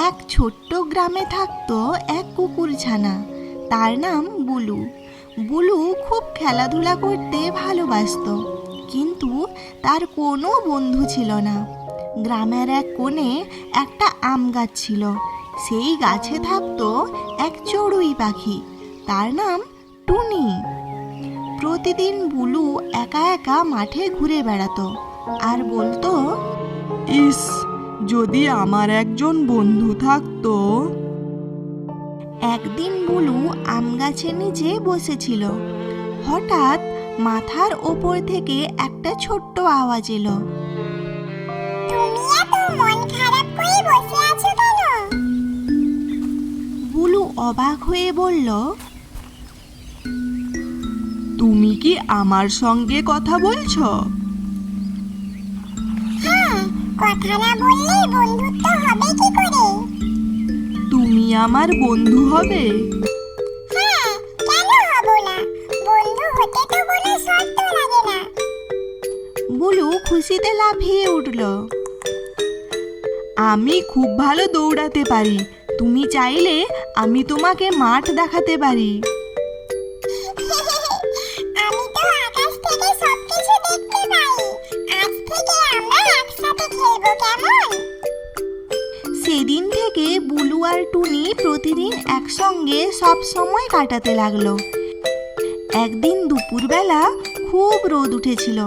এক ছোট্ট গ্রামে থাকতো এক কুকুরছানা। তার নাম বুলু। বুলু খুব খেলাধুলা করতে ভালোবাসতো, কিন্তু তার কোনো বন্ধু ছিল না। গ্রামের এক কোণে একটা আম গাছ ছিল। সেই গাছে থাকতো এক চড়ুই পাখি, তার নাম টুনি। প্রতিদিন বুলু একা একা মাঠে ঘুরে বেড়াতো আর বলতো, ইস, যদি আমার একজন বন্ধু থাকতো। একদিন বুলু আম গাছের নিচে বসেছিল। হঠাৎ মাথার ওপর থেকে একটা ছোট্ট আওয়াজ এলো। তুমি এত মন খারাপ করে বসে আছো কেন? বুলু অবাক হয়ে বলল, তুমি কি আমার সঙ্গে কথা বলছো? হ্যাঁ, কথা না বললে বন্ধুত্ব হবে কি করে? তুমি আমার বন্ধু হবে? হ্যাঁ, কেন হব না? বন্ধু হতে তো কোনো শর্ত লাগে না। বুলু খুশিতে লাফিয়ে উঠল। আমি খুব ভালো দৌড়াতে পারি। তুমি চাইলে আমি তোমাকে মাঠ দেখাতে পারি। আমি তো আকাশ থেকে সবকিছু দেখতে পাই। আজ থেকে আমরা একসাথে খেলবো, কেমন? সেদিন থেকে বুলু আর টুনি প্রতিদিন একসঙ্গে সব সময় কাটাতে লাগলো। একদিন দুপুরবেলা খুব রোদ উঠেছিল।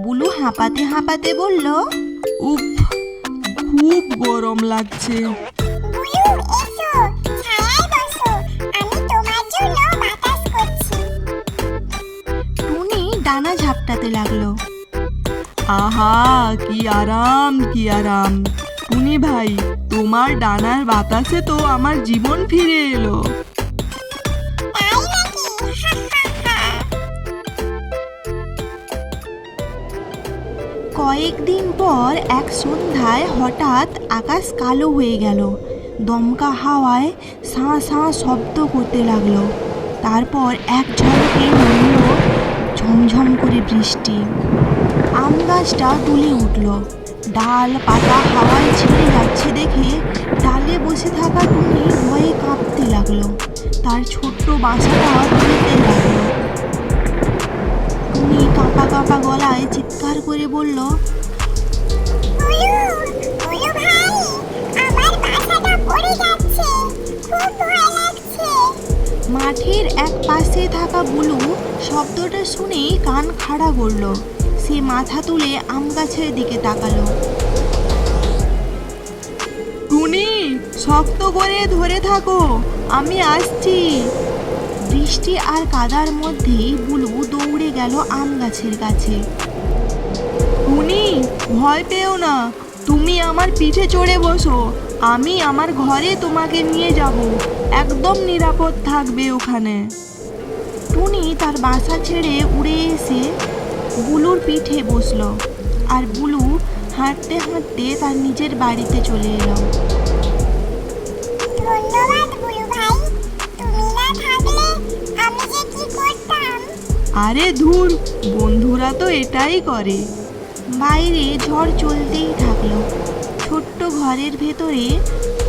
বুলু হাঁপাতে হাঁপাতে বলল, উফ, খুব গরম লাগছে। বুলু, এসো, ছায়ায় বসো, আমি তোমার জন্য বাতাস করছি। টুনি ডানা ঝাপটাতে লাগলো। আহা, কি আরাম, কি আরাম। টুনি ভাই, তোমার ডানার বাতাসে তো আমার জীবন ফিরে এলো। তাই নাকি? হা হা হা। কয়েকদিন পর এক সন্ধ্যায় হঠাৎ আকাশ কালো হয়ে গেল। দমকা হাওয়ায় সাঁ সাঁ শব্দ করতে লাগলো। তারপর এক ঝলকে নামল ঝমঝম করে বৃষ্টি। আম গাছটা দুলে উঠল। ডাল পাতা হাওয়ায় ছিঁড়ে যাচ্ছে দেখে ডালে বসে থাকা টুনি ভয়ে কাঁপতে লাগলো। তার ছোট্ট বাসাটা দুলতে লাগলো। টুনি কাঁপা কাঁপা গলায় চিৎকার করে বলল, বুলু, বুলু ভাই, আমার বাসাটা পড়ে যাচ্ছে, খুব ভয় লাগছে। মাঠের এক পাশে থাকা বুলু শব্দটা শুনে কান খাড়া করল। সে মাথা তুলে আম গাছের দিকে তাকালো। টুনি, শক্ত করে ধরে থাকো, আমি আসছি। বৃষ্টি আর কাদার মধ্যেই বুলু দৌড়ে গেল আম গাছের কাছে। টুনি, ভয় পেও না, তুমি আমার পিঠে চড়ে বসো। আমি আমার ঘরে তোমাকে নিয়ে যাব। একদম নিরাপদ থাকবে ওখানে। টুনি তার বাসা ছেড়ে উড়ে এসে বুলুর পিঠে বসলো, আর বুলু হাঁটতে হাঁটতে তার নিজের বাড়িতে চলে এলো। ধন্যবাদ বুলু ভাই, তুমি না থাকলে আমি যে কি করতাম। আরে ধুর, বন্ধুরা তো এটাই করে। বাইরে ঝড় চলতেই থাকলো। ছোট্ট ঘরের ভেতরে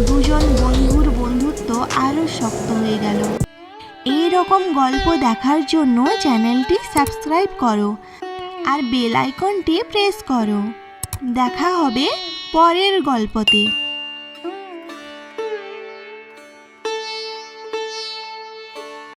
দুজন বন্ধুর বন্ধুত্ব আরও শক্ত হয়ে গেল। এই রকম গল্প দেখার জন্য চ্যানেলটি সাবস্ক্রাইব করো আর বেল আইকনটি প্রেস করো। দেখা হবে পরের গল্পতে।